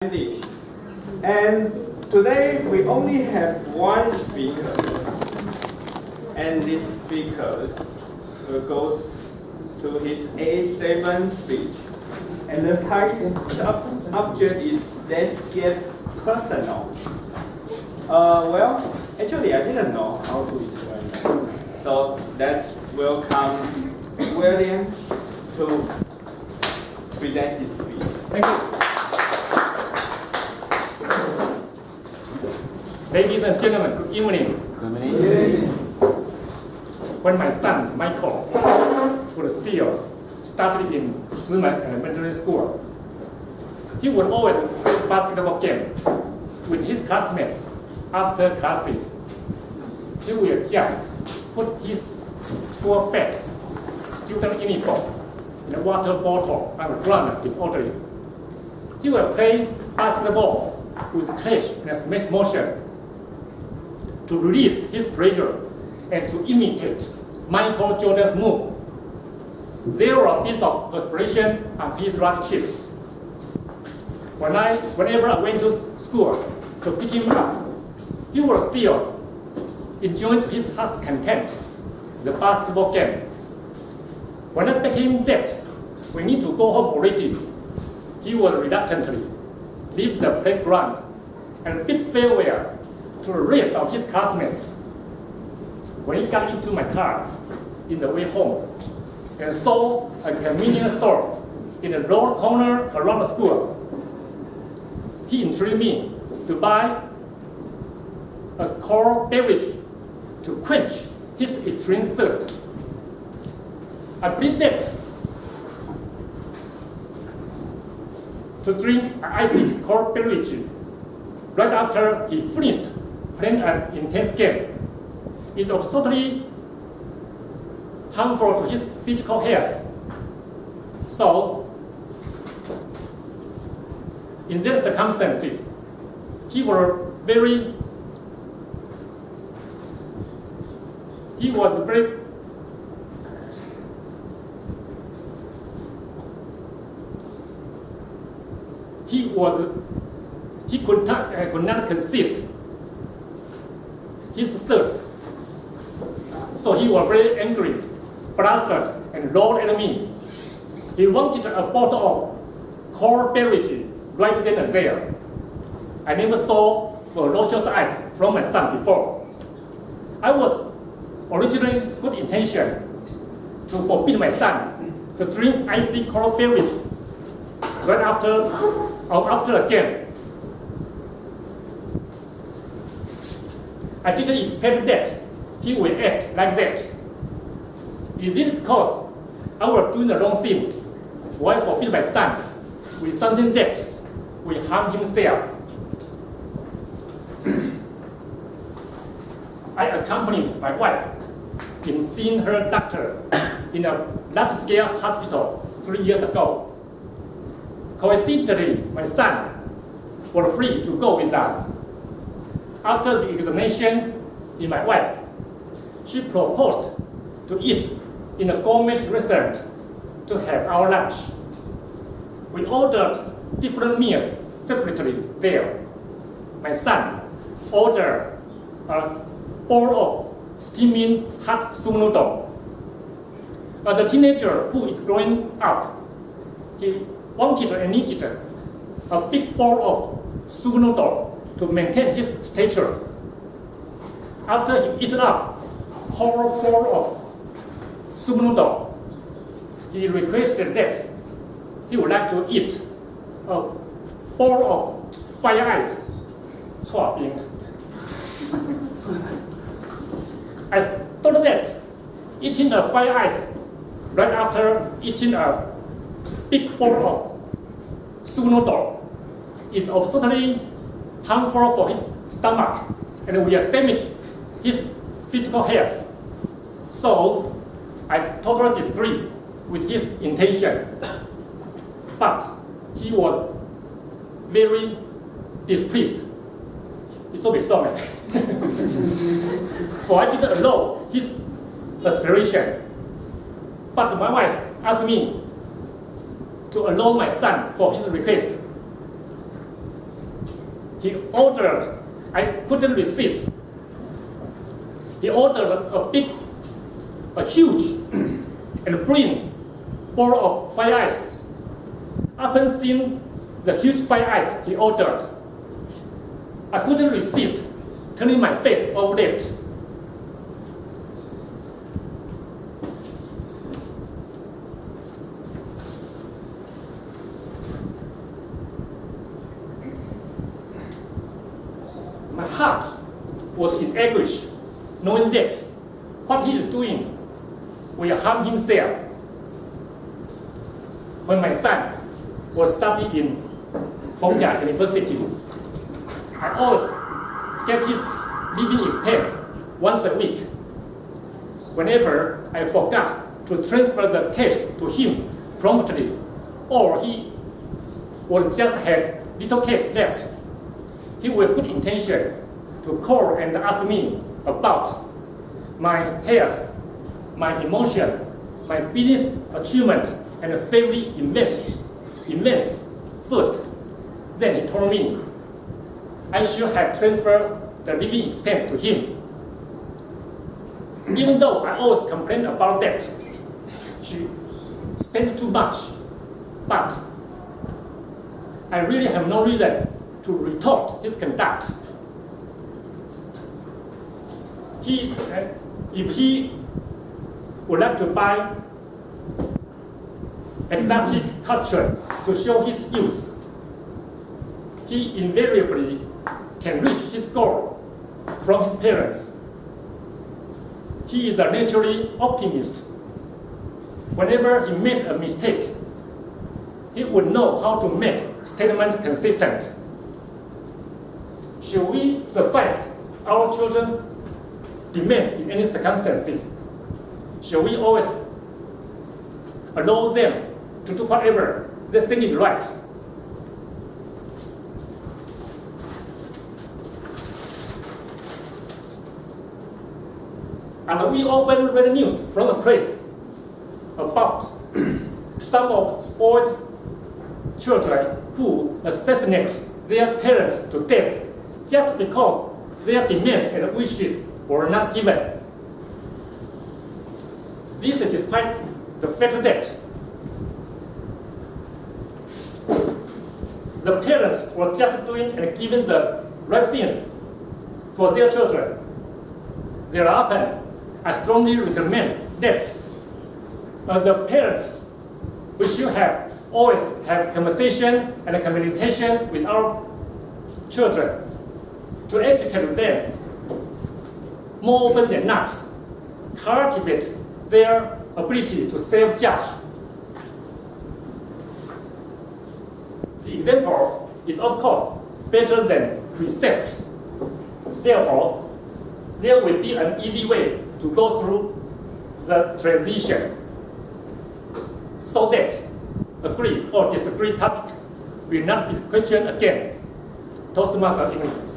English. And today we only have one speaker, and this speaker will go to his A7 speech. And the subject is Let's Get Personal. Well, actually I didn't know how to explain that. So let's welcome William to present his speech. Thank you. Ladies and gentlemen, good evening. When my son, Michael, was still studying in Shimen Elementary School, he would always play basketball game with his classmates after classes. He will just put his school bag, student uniform, in a water bottle on the ground disorderly. He will play basketball with clash and smash motion to release his pressure and to imitate Michael Jordan's move. There were bits of perspiration on his right cheeks. Whenever I went to school to pick him up, he was still enjoying to his heart's content the basketball game. When I begged him that we need to go home already, he would reluctantly leave the playground and bid farewell to the rest of his classmates. When he got into my car in the way home and saw a convenience store in the road corner around the school, he entreated me to buy a cold beverage to quench his extreme thirst. I believe that to drink an icy cold beverage right after he finished playing an intense game is absolutely harmful to his physical health. So, in these circumstances, he was very he could not consist his thirst. So he was very angry, blustered, and roared at me. He wanted a bottle of cold beverage right then and there. I never saw ferocious eyes from my son before. I was originally good intention to forbid my son to drink icy cold beverage right after a game. I didn't expect that he would act like that. Is it because I was doing the wrong thing? Why forbid my son with something that will harm himself? I accompanied my wife in seeing her doctor in a large-scale hospital 3 years ago. Coincidentally, my son was free to go with us. After the examination in my wife, she proposed to eat in a gourmet restaurant to have our lunch. We ordered different meals separately there. My son ordered a bowl of steaming hot soup noodle. As a teenager who is growing up, he wanted and needed a big bowl of soup noodle to maintain his stature. After he eaten up whole bowl of soup noodle, he requested that he would like to eat a bowl of fire ice. I thought that eating a fire ice right after eating a big bowl of soup noodle is absolutely harmful for his stomach and will damage his physical health. So I totally disagree with his intention. But he was very displeased. It's okay, sorry. For I didn't allow his aspiration. But my wife asked me to allow my son for his request. he ordered, I couldn't resist. He ordered a huge and brilliant bowl of fire ice. Upon seeing the huge fire ice he ordered, I couldn't resist turning my face over it. My heart was in anguish, knowing that what he is doing will harm himself. When my son was studying in Fengshan University, I always get his living expense once a week. Whenever I forgot to transfer the cash to him promptly, or he was just had little cash left, he with good intention to call and ask me about my health, my emotion, my business achievement, and family events first. Then he told me I should have transferred the living expense to him. Even though I always complain about that, she spent too much, but I really have no reason to retort his conduct. If he would like to buy exotic culture to show his youth, he invariably can reach his goal from his parents. He is a naturally optimist. Whenever he made a mistake, he would know how to make statement consistent. Should we suffice our children's demands in any circumstances? Shall we always allow them to do whatever they think is right? And we often read news from the press about some of spoiled children who assassinate their parents to death just because their demands and wishes were not given. This is despite the fact that the parents were just doing and giving the right things for their children. Thereafter, I strongly recommend that as a parent, we should have always have conversation and communication with our children to educate them more often than not, cultivate their ability to self-judge. The example is of course better than precept. Therefore, there will be an easy way to go through the transition so that agree or disagree topic will not be questioned again. Toastmaster English.